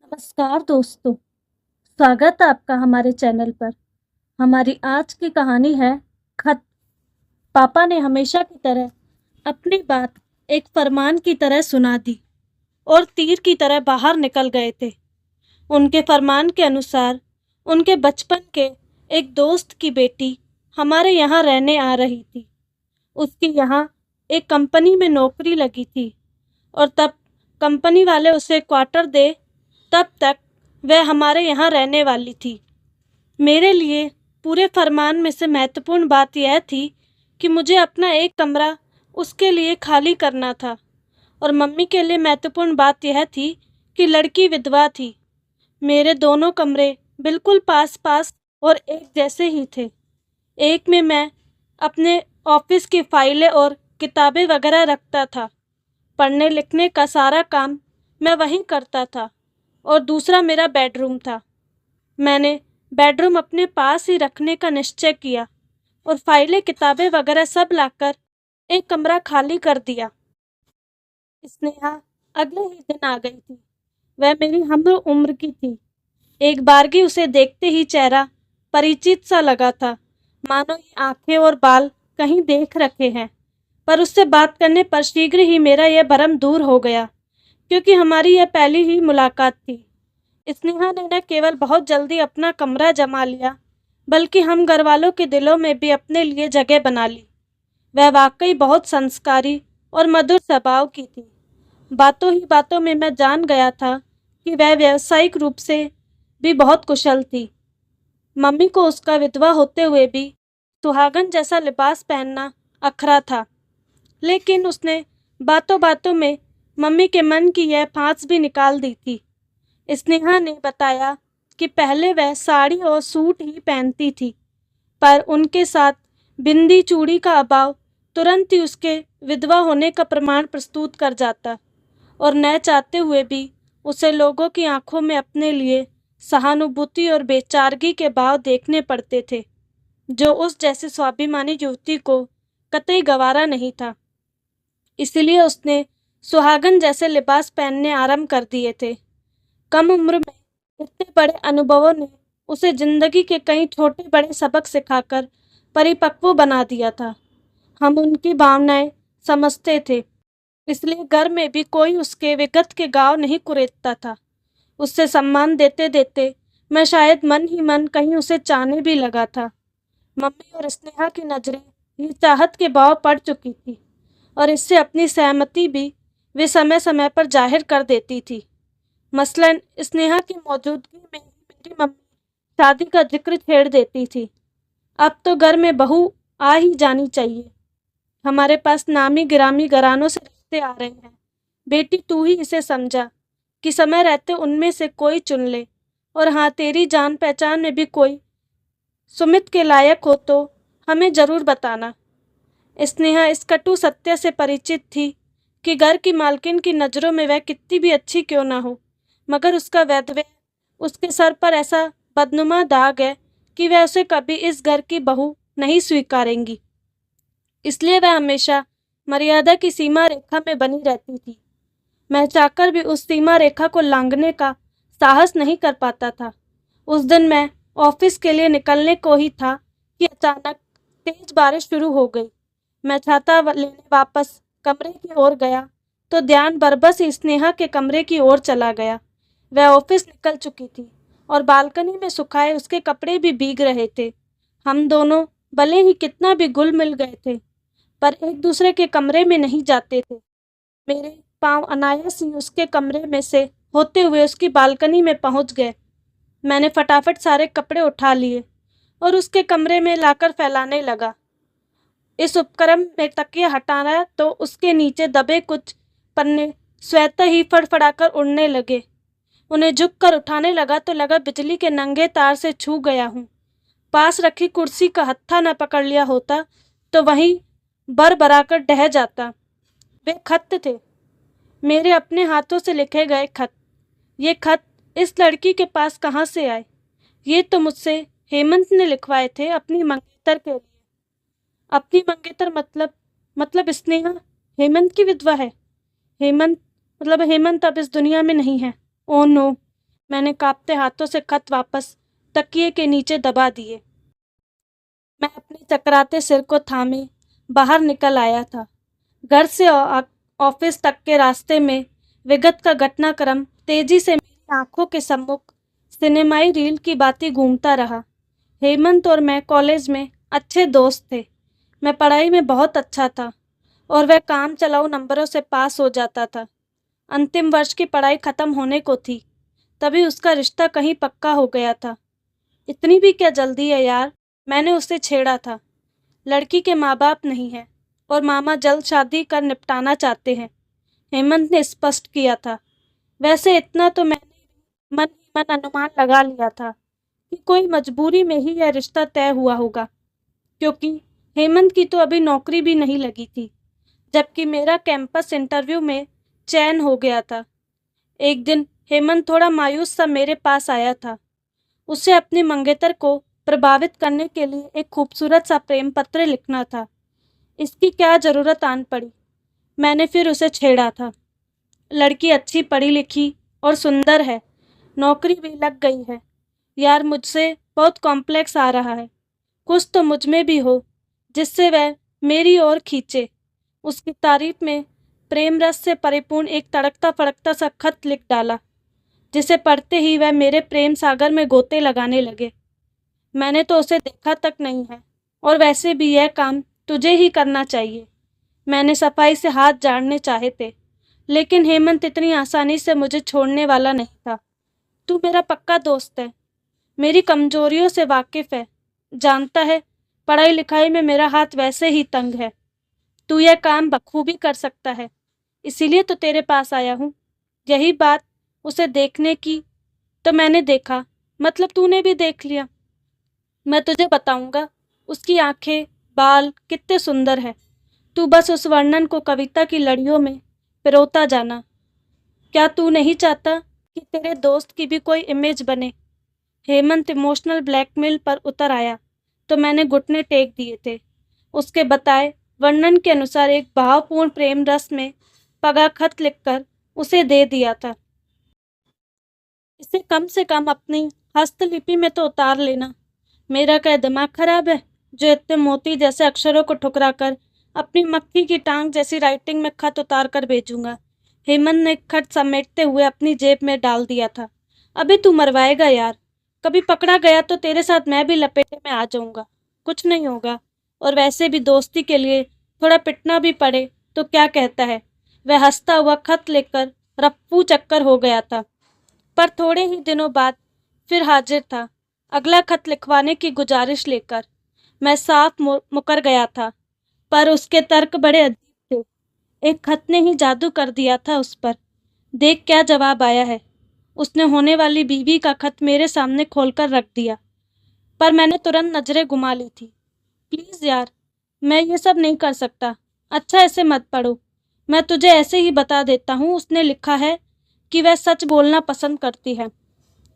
नमस्कार दोस्तों, स्वागत है आपका हमारे चैनल पर। हमारी आज की कहानी है खत। पापा ने हमेशा की तरह अपनी बात एक फरमान की तरह सुना दी और तीर की तरह बाहर निकल गए थे। उनके फरमान के अनुसार उनके बचपन के एक दोस्त की बेटी हमारे यहाँ रहने आ रही थी। उसकी यहाँ एक कंपनी में नौकरी लगी थी और तब कंपनी वाले उसे क्वार्टर दे तब तक वह हमारे यहाँ रहने वाली थी। मेरे लिए पूरे फरमान में से महत्वपूर्ण बात यह थी कि मुझे अपना एक कमरा उसके लिए खाली करना था और मम्मी के लिए महत्वपूर्ण बात यह थी कि लड़की विधवा थी। मेरे दोनों कमरे बिल्कुल पास पास और एक जैसे ही थे। एक में मैं अपने ऑफिस की फाइलें और किताबें वगैरह रखता था। पढ़ने लिखने का सारा काम मैं वहीं करता था और दूसरा मेरा बेडरूम था। मैंने बेडरूम अपने पास ही रखने का निश्चय किया और फाइलें किताबें वगैरह सब लाकर एक कमरा खाली कर दिया। स्नेहा अगले ही दिन आ गई थी। वह मेरी हम उम्र की थी। एक बारगी उसे देखते ही चेहरा परिचित सा लगा था, मानो ये आंखें और बाल कहीं देख रखे हैं। पर उससे बात करने पर शीघ्र ही मेरा यह भ्रम दूर हो गया, क्योंकि हमारी यह पहली ही मुलाकात थी। स्नेहा ने न केवल बहुत जल्दी अपना कमरा जमा लिया, बल्कि हम घरवालों के दिलों में भी अपने लिए जगह बना ली। वह वाकई बहुत संस्कारी और मधुर स्वभाव की थी। बातों ही बातों में मैं जान गया था कि वह व्यावसायिक रूप से भी बहुत कुशल थी। मम्मी को उसका विधवा होते हुए भी सुहागन जैसा लिबास पहनना अखरा था, लेकिन उसने बातों बातों में मम्मी के मन की यह फांस भी निकाल दी थी। स्नेहा ने बताया कि पहले वह साड़ी और सूट ही पहनती थी, पर उनके साथ बिंदी चूड़ी का अभाव तुरंत ही उसके विधवा होने का प्रमाण प्रस्तुत कर जाता और न चाहते हुए भी उसे लोगों की आंखों में अपने लिए सहानुभूति और बेचारगी के भाव देखने पड़ते थे, जो उस जैसी स्वाभिमानी युवती को कतई गवारा नहीं था। इसलिए उसने सुहागन जैसे लिबास पहनने आरंभ कर दिए थे। कम उम्र में इतने बड़े अनुभवों ने उसे जिंदगी के कई छोटे बड़े सबक सिखाकर परिपक्व बना दिया था। हम उनकी भावनाएं समझते थे, इसलिए घर में भी कोई उसके विगत के गांव नहीं कुरेदता था। उससे सम्मान देते देते मैं शायद मन ही मन कहीं उसे चाहने भी लगा था। मम्मी और स्नेहा की नजरें ये चाहत के भाव पड़ चुकी थी और इससे अपनी सहमति भी वे समय समय पर जाहिर कर देती थी। मसलन स्नेहा की मौजूदगी में ही मेरी मम्मी शादी का जिक्र छेड़ देती थी। अब तो घर में बहू आ ही जानी चाहिए। हमारे पास नामी गिरामी घरानों से रिश्ते आ रहे हैं। बेटी तू ही इसे समझा कि समय रहते उनमें से कोई चुन ले, और हाँ, तेरी जान पहचान में भी कोई सुमित के लायक हो तो हमें जरूर बताना। स्नेहा इस कटु सत्य से परिचित थी कि घर की मालकिन की नज़रों में वह कितनी भी अच्छी क्यों ना हो, मगर उसका वैधव्य उसके सर पर ऐसा बदनुमा दाग है कि वह उसे कभी इस घर की बहू नहीं स्वीकारेंगी। इसलिए वह हमेशा मर्यादा की सीमा रेखा में बनी रहती थी। मैं चाहकर भी उस सीमा रेखा को लांघने का साहस नहीं कर पाता था। उस दिन मैं ऑफिस के लिए निकलने को ही था कि अचानक तेज बारिश शुरू हो गई। मैं छाता लेने वापस कमरे की ओर गया तो ध्यान बरबस ही स्नेहा के कमरे की ओर चला गया। वह ऑफिस निकल चुकी थी और बालकनी में सुखाए उसके कपड़े भी भीग रहे थे। हम दोनों भले ही कितना भी घुल मिल गए थे, पर एक दूसरे के कमरे में नहीं जाते थे। मेरे पांव अनायास ही उसके कमरे में से होते हुए उसकी बालकनी में पहुंच गए। मैंने फटाफट सारे कपड़े उठा लिए और उसके कमरे में लाकर फैलाने लगा। इस उपक्रम में तकिया हटाया तो उसके नीचे दबे कुछ पन्ने स्वतः ही फड़फड़ाकर उड़ने लगे। उन्हें झुककर उठाने लगा तो लगा बिजली के नंगे तार से छू गया हूँ। पास रखी कुर्सी का हत्था न पकड़ लिया होता तो वहीं बरबराकर ढह जाता। वे खत थे, मेरे अपने हाथों से लिखे गए खत। ये खत इस लड़की के पास कहाँ से आए? ये तो मुझसे हेमंत ने लिखवाए थे अपनी मंगेतर के लिए। अपनी मंगेतर मतलब स्नेहा हेमंत की विधवा है। हेमंत हेमंत अब इस दुनिया में नहीं है। Oh no! मैंने कांपते हाथों से खत वापस तकिए के नीचे दबा दिए। मैं अपने चकराते सिर को थामे बाहर निकल आया था। घर से ऑफिस तक के रास्ते में विगत का घटनाक्रम तेजी से मेरी आंखों के सम्मुख सिनेमाई रील की बातें घूमता रहा। हेमंत और मैं कॉलेज में अच्छे दोस्त थे। मैं पढ़ाई में बहुत अच्छा था और वह काम चलाऊ नंबरों से पास हो जाता था। अंतिम वर्ष की पढ़ाई खत्म होने को थी, तभी उसका रिश्ता कहीं पक्का हो गया था। इतनी भी क्या जल्दी है यार, मैंने उसे छेड़ा था। लड़की के माँ बाप नहीं है और मामा जल्द शादी कर निपटाना चाहते हैं, हेमंत ने स्पष्ट किया था। वैसे इतना तो मैंने मन ही मन अनुमान लगा लिया था कि कोई मजबूरी में ही यह रिश्ता तय हुआ होगा, क्योंकि हेमंत की तो अभी नौकरी भी नहीं लगी थी, जबकि मेरा कैंपस इंटरव्यू में चयन हो गया था। एक दिन हेमंत थोड़ा मायूस सा मेरे पास आया था। उसे अपनी मंगेतर को प्रभावित करने के लिए एक खूबसूरत सा प्रेम पत्र लिखना था। इसकी क्या जरूरत आन पड़ी। मैंने फिर उसे छेड़ा था। लड़की अच्छी पढ़ी लिखी और सुंदर है, नौकरी भी लग गई है। यार मुझसे बहुत कॉम्प्लेक्स आ रहा है, कुछ तो मुझ में भी हो जिससे वह मेरी ओर खींचे। उसकी तारीफ में प्रेम रस से परिपूर्ण एक तड़कता फड़कता सा खत लिख डाला, जिसे पढ़ते ही वह मेरे प्रेम सागर में गोते लगाने लगे। मैंने तो उसे देखा तक नहीं है, और वैसे भी यह काम तुझे ही करना चाहिए। मैंने सफाई से हाथ झाड़ने चाहे थे, लेकिन हेमंत इतनी आसानी से मुझे छोड़ने वाला नहीं था। तू मेरा पक्का दोस्त है, मेरी कमजोरियों से वाकिफ है, जानता है पढ़ाई लिखाई में मेरा हाथ वैसे ही तंग है। तू यह काम बखूबी कर सकता है, इसीलिए तो तेरे पास आया हूँ। यही बात उसे देखने की, तो मैंने देखा, मतलब तूने भी देख लिया। मैं तुझे बताऊंगा, उसकी आंखें बाल कितने सुंदर है। तू बस उस वर्णन को कविता की लड़ियों में पिरोता जाना। क्या तू नहीं चाहता कि तेरे दोस्त की भी कोई इमेज बने। हेमंत इमोशनल ब्लैकमेल पर उतर आया तो मैंने घुटने टेक दिए थे। उसके बताए वर्णन के अनुसार एक भावपूर्ण प्रेम रस में पगा खत लिखकर उसे दे दिया था। इसे कम से कम अपनी हस्तलिपि में तो उतार लेना। मेरा क्या दिमाग खराब है जो इतने मोती जैसे अक्षरों को ठुकराकर अपनी मक्खी की टांग जैसी राइटिंग में खत उतार कर भेजूंगा। हेमंत ने खत समेटते हुए अपनी जेब में डाल दिया था। अभी तू मरवाएगा यार, कभी पकड़ा गया तो तेरे साथ मैं भी लपेटे में आ जाऊंगा। कुछ नहीं होगा, और वैसे भी दोस्ती के लिए थोड़ा पिटना भी पड़े तो क्या कहता है। वह हंसता हुआ खत लेकर रफ्फू चक्कर हो गया था, पर थोड़े ही दिनों बाद फिर हाजिर था, अगला खत लिखवाने की गुजारिश लेकर। मैं साफ मुकर गया था, पर उसके तर्क बड़े अजीब थे। एक खत ने ही जादू कर दिया था उस पर। देख क्या जवाब आया है। उसने होने वाली बीवी का खत मेरे सामने खोलकर रख दिया, पर मैंने तुरंत नजरें घुमा ली थी। प्लीज यार, मैं ये सब नहीं कर सकता। अच्छा ऐसे मत पढ़ो, मैं तुझे ऐसे ही बता देता हूँ। उसने लिखा है कि वह सच बोलना पसंद करती है,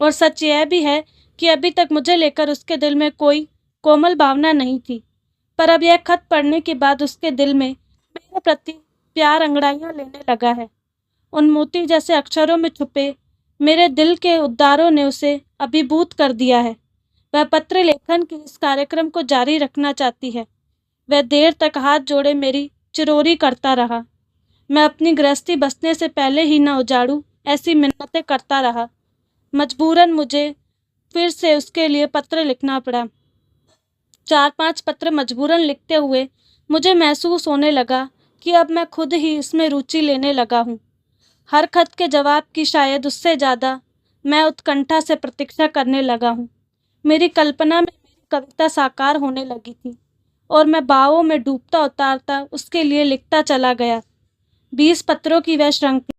और सच यह भी है कि अभी तक मुझे लेकर उसके दिल में कोई कोमल भावना नहीं थी, पर अब यह खत पढ़ने के बाद उसके दिल में मेरे प्रति प्यार अंगड़ाइयां लेने लगा है। उन मोती जैसे अक्षरों में छुपे मेरे दिल के उद्गारों ने उसे अभिभूत कर दिया है। वह पत्र लेखन के इस कार्यक्रम को जारी रखना चाहती है। वह देर तक हाथ जोड़े मेरी चिरोरी करता रहा। मैं अपनी गृहस्थी बसने से पहले ही न उजाड़ूं, ऐसी मिन्नतें करता रहा। मजबूरन मुझे फिर से उसके लिए पत्र लिखना पड़ा। 4-5 पत्र मजबूरन लिखते हुए मुझे महसूस होने लगा कि अब मैं खुद ही इसमें रुचि लेने लगा हूँ। हर खत के जवाब की शायद उससे ज़्यादा मैं उत्कंठा से प्रतीक्षा करने लगा हूँ। मेरी कल्पना में मेरी कविता साकार होने लगी थी, और मैं भावों में डूबता उतारता उसके लिए लिखता चला गया। 20 पत्रों की वह श्रृंखला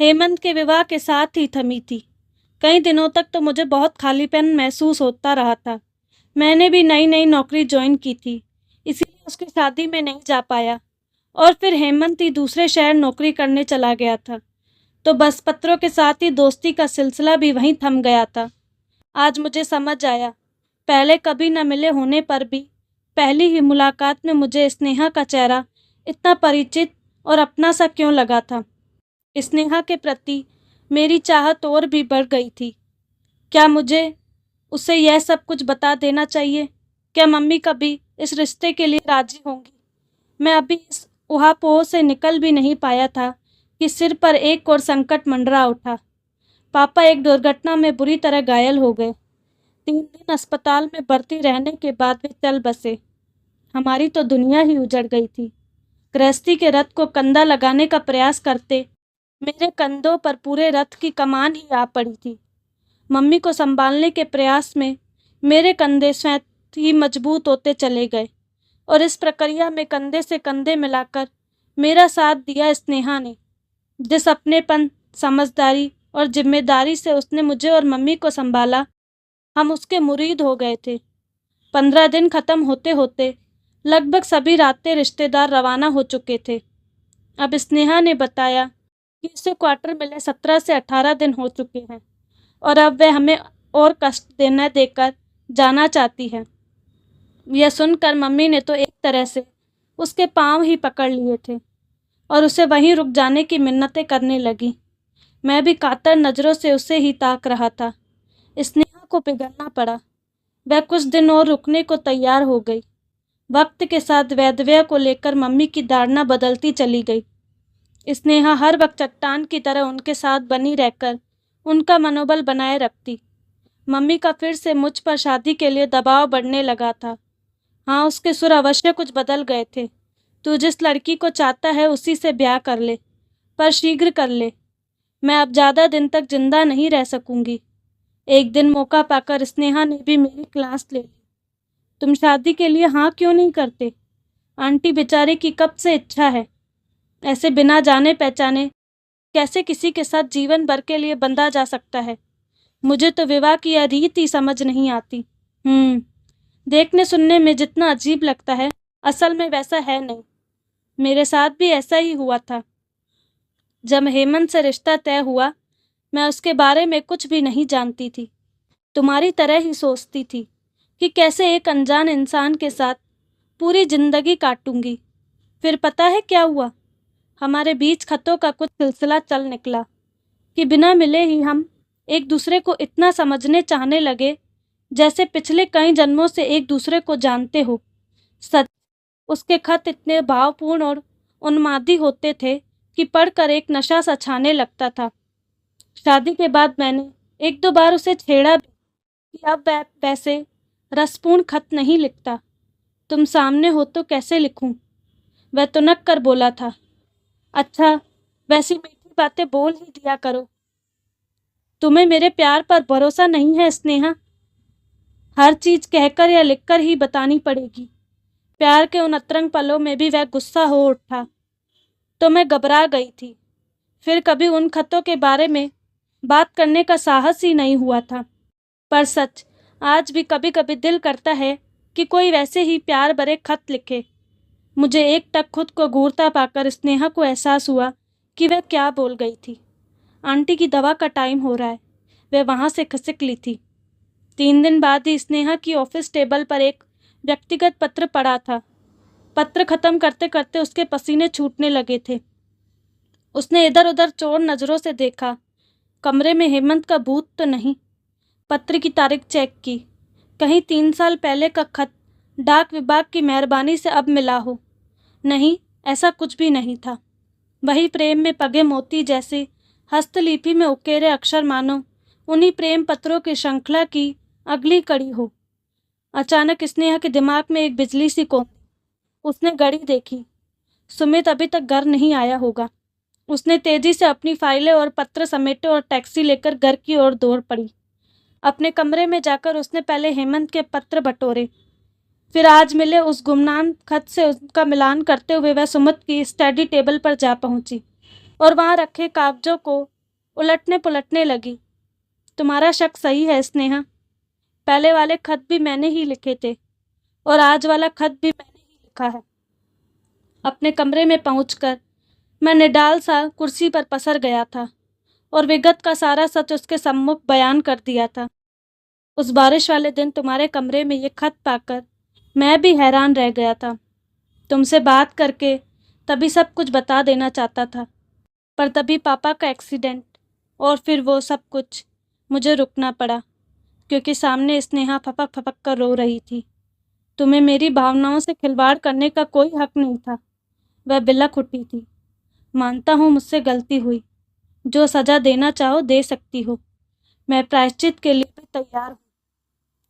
हेमंत के विवाह के साथ ही थमी थी। कई दिनों तक तो मुझे बहुत खालीपन महसूस होता रहा था। मैंने भी नई नई नौकरी ज्वाइन की थी, इसीलिए उसकी शादी में नहीं जा पाया, और फिर हेमंत ही दूसरे शहर नौकरी करने चला गया था, तो बस पत्रों के साथ ही दोस्ती का सिलसिला भी वहीं थम गया था। आज मुझे समझ आया, पहले कभी न मिले होने पर भी पहली ही मुलाकात में मुझे स्नेहा का चेहरा इतना परिचित और अपना सा क्यों लगा था। स्नेहा के प्रति मेरी चाहत और भी बढ़ गई थी। क्या मुझे उसे यह सब कुछ बता देना चाहिए? क्या मम्मी कभी इस रिश्ते के लिए राजी होंगी? मैं अभी इस ऊहापोह से निकल भी नहीं पाया था कि सिर पर एक और संकट मंडरा उठा। पापा एक दुर्घटना में बुरी तरह घायल हो गए। 3 दिन अस्पताल में भर्ती रहने के बाद वे चल बसे। हमारी तो दुनिया ही उजड़ गई थी। गृहस्थी के रथ को कंधा लगाने का प्रयास करते मेरे कंधों पर पूरे रथ की कमान ही आ पड़ी थी। मम्मी को संभालने के प्रयास में मेरे कंधे स्वयं ही मजबूत होते चले गए और इस प्रक्रिया में कंधे से कंधे मिलाकर मेरा साथ दिया स्नेहा ने। जिस अपनेपन, समझदारी और जिम्मेदारी से उसने मुझे और मम्मी को संभाला, हम उसके मुरीद हो गए थे। 15 दिन खत्म होते होते लगभग सभी रातें रिश्तेदार रवाना हो चुके थे। अब स्नेहा ने बताया कि उसे क्वार्टर मिले 17 से 18 दिन हो चुके हैं और अब वह हमें और कष्ट देना देकर जाना चाहती है। यह सुनकर मम्मी ने तो एक तरह से उसके पांव ही पकड़ लिए थे और उसे वहीं रुक जाने की मिन्नतें करने लगी। मैं भी कातर नज़रों से उसे ही ताक रहा था। स्नेहा को पिघलना पड़ा। वह कुछ दिन और रुकने को तैयार हो गई। वक्त के साथ वैधव्य को लेकर मम्मी की धारणा बदलती चली गई। स्नेहा हर वक्त चट्टान की तरह उनके साथ बनी रहकर उनका मनोबल बनाए रखती। मम्मी का फिर से मुझ पर शादी के लिए दबाव बढ़ने लगा था। हाँ, उसके सुर अवश्य कुछ बदल गए थे। तू जिस लड़की को चाहता है उसी से ब्याह कर ले, पर शीघ्र कर ले। मैं अब ज़्यादा दिन तक जिंदा नहीं रह सकूंगी। एक दिन मौका पाकर स्नेहा ने भी मेरी क्लास ले ली। तुम शादी के लिए हाँ क्यों नहीं करते? आंटी बेचारे की कब से इच्छा है। ऐसे बिना जाने पहचाने कैसे किसी के साथ जीवन भर के लिए बंधा जा सकता है? मुझे तो विवाह की यह रीत ही समझ नहीं आती। देखने सुनने में जितना अजीब लगता है, असल में वैसा है नहीं। मेरे साथ भी ऐसा ही हुआ था। जब हेमंत से रिश्ता तय हुआ, मैं उसके बारे में कुछ भी नहीं जानती थी। तुम्हारी तरह ही सोचती थी कि कैसे एक अनजान इंसान के साथ पूरी जिंदगी काटूंगी। फिर पता है क्या हुआ? हमारे बीच खतों का कुछ सिलसिला चल निकला कि बिना मिले ही हम एक दूसरे को इतना समझने चाहने लगे जैसे पिछले कई जन्मों से एक दूसरे को जानते हो। सच, उसके खत इतने भावपूर्ण और उन्मादी होते थे कि पढ़कर एक नशा सा छाने लगता था। शादी के बाद मैंने एक दो बार उसे छेड़ा भी कि अब वह वैसे रसपूर्ण खत नहीं लिखता। तुम सामने हो तो कैसे लिखूं? वह तुनक कर बोला था, अच्छा, वैसी मीठी बातें बोल ही दिया करो। तुम्हें मेरे प्यार पर भरोसा नहीं है स्नेहा? हर चीज कहकर या लिखकर ही बतानी पड़ेगी। प्यार के उन अतरंग पलों में भी वह गुस्सा हो उठा तो मैं घबरा गई थी। फिर कभी उन खतों के बारे में बात करने का साहस ही नहीं हुआ था। पर सच, आज भी कभी कभी दिल करता है कि कोई वैसे ही प्यार भरे खत लिखे। मुझे एकटक खुद को घूरता पाकर स्नेहा को एहसास हुआ कि वह क्या बोल गई थी। आंटी की दवा का टाइम हो रहा है। वह वहाँ से खिसक ली थी। 3 दिन बाद ही स्नेहा की ऑफिस टेबल पर एक व्यक्तिगत पत्र पड़ा था। पत्र खत्म करते करते उसके पसीने छूटने लगे थे। उसने इधर उधर चोर नज़रों से देखा। कमरे में हेमंत का भूत तो नहीं। पत्र की तारीख चेक की। कहीं 3 साल पहले का खत डाक विभाग की मेहरबानी से अब मिला हो। नहीं, ऐसा कुछ भी नहीं था। वही प्रेम में पगे मोती जैसे हस्तलिपि में उकेरे अक्षर मानो उन्हीं प्रेम पत्रों की श्रृंखला की अगली कड़ी हो। अचानक स्नेहा के दिमाग में एक बिजली सी कौंधी। उसने घड़ी देखी। सुमित अभी तक घर नहीं आया होगा। उसने तेजी से अपनी फाइलें और पत्र समेटे और टैक्सी लेकर घर की ओर दौड़ पड़ी। अपने कमरे में जाकर उसने पहले हेमंत के पत्र बटोरे। फिर आज मिले उस गुमनाम खत से उसका मिलान करते हुए वह सुमित की स्टडी टेबल पर जा पहुंची और वहां रखे कागजों को उलटने पुलटने लगी। तुम्हारा शक सही है स्नेहा। पहले वाले खत भी मैंने ही लिखे थे और आज वाला खत भी मैंने ही लिखा है। अपने कमरे में पहुंचकर मैं निडाल सा कुर्सी पर पसर गया था और विगत का सारा सच उसके सम्मुख बयान कर दिया था। उस बारिश वाले दिन तुम्हारे कमरे में ये खत पाकर मैं भी हैरान रह गया था। तुमसे बात करके तभी सब कुछ बता देना चाहता था, पर तभी पापा का एक्सीडेंट। और फिर वो सब कुछ। मुझे रुकना पड़ा क्योंकि सामने स्नेहा फपक फपक कर रो रही थी। तुम्हें मेरी भावनाओं से खिलवाड़ करने का कोई हक नहीं था। वह बिलख उठी थी। मानता हूँ मुझसे गलती हुई। जो सजा देना चाहो दे सकती हो। मैं प्रायश्चित के लिए भी तैयार हूँ।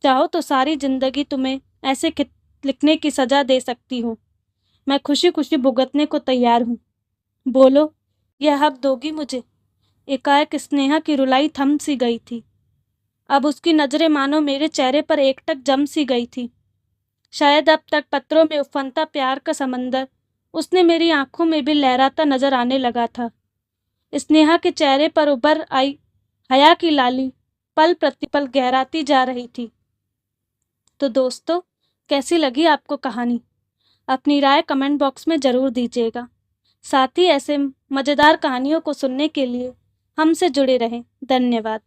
चाहो तो सारी जिंदगी तुम्हें ऐसे लिखने की सजा दे सकती हूँ। मैं खुशी खुशी भुगतने को तैयार हूँ। बोलो, यह हक दोगी मुझे? एकाएक स्नेहा की रुलाई थम सी गई थी। अब उसकी नजरें मानो मेरे चेहरे पर एकटक जम सी गई थी। शायद अब तक पत्रों में उफनता प्यार का समंदर उसने मेरी आंखों में भी लहराता नजर आने लगा था। स्नेहा के चेहरे पर उभर आई हया की लाली पल प्रतिपल गहराती जा रही थी। तो दोस्तों, कैसी लगी आपको कहानी? अपनी राय कमेंट बॉक्स में ज़रूर दीजिएगा। साथ ही ऐसे मज़ेदार कहानियों को सुनने के लिए हमसे जुड़े रहें। धन्यवाद।